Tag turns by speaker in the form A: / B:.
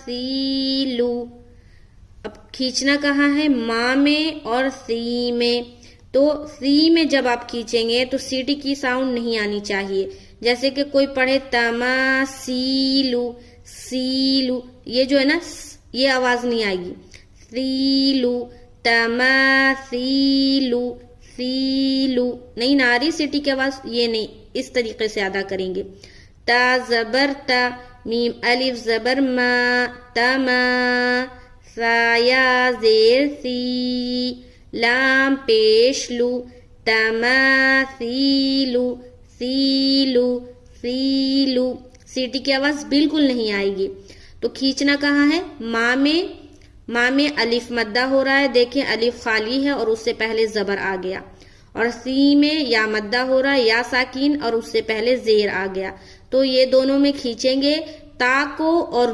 A: تماثیلو. اب کھینچنا کہاں ہے؟ ما میں اور سی میں. تو سی میں جب آپ کھینچیں گے تو سی ٹی کی ساؤنڈ نہیں آنی چاہیے. جیسے کہ کوئی پڑھے تماثیلو، سیلو، یہ جو ہے نا یہ آواز نہیں آئے گی. سیلو، تماثیلو، سیلو نہیں نہ آ رہی سی ٹی کی آواز، یہ نہیں، اس طریقے سے ادا کریں گے. تا زبر تا، میم الف زبر ما، تما، سا یا زیر سی، لام پیش لو، تماثیلو، سیلو، سیلو. سی ٹی کی آواز بالکل نہیں آئے گی. تو کھینچنا کہاں ہے؟ ما میں. ما میں الف مدہ ہو رہا ہے، دیکھیں الف خالی ہے اور اس سے پہلے زبر آ گیا. اور سی میں یا مدہ ہو رہا ہے یا ساکین اور اس سے پہلے زیر آ گیا. تو یہ دونوں میں کھینچیں گے تا کو اور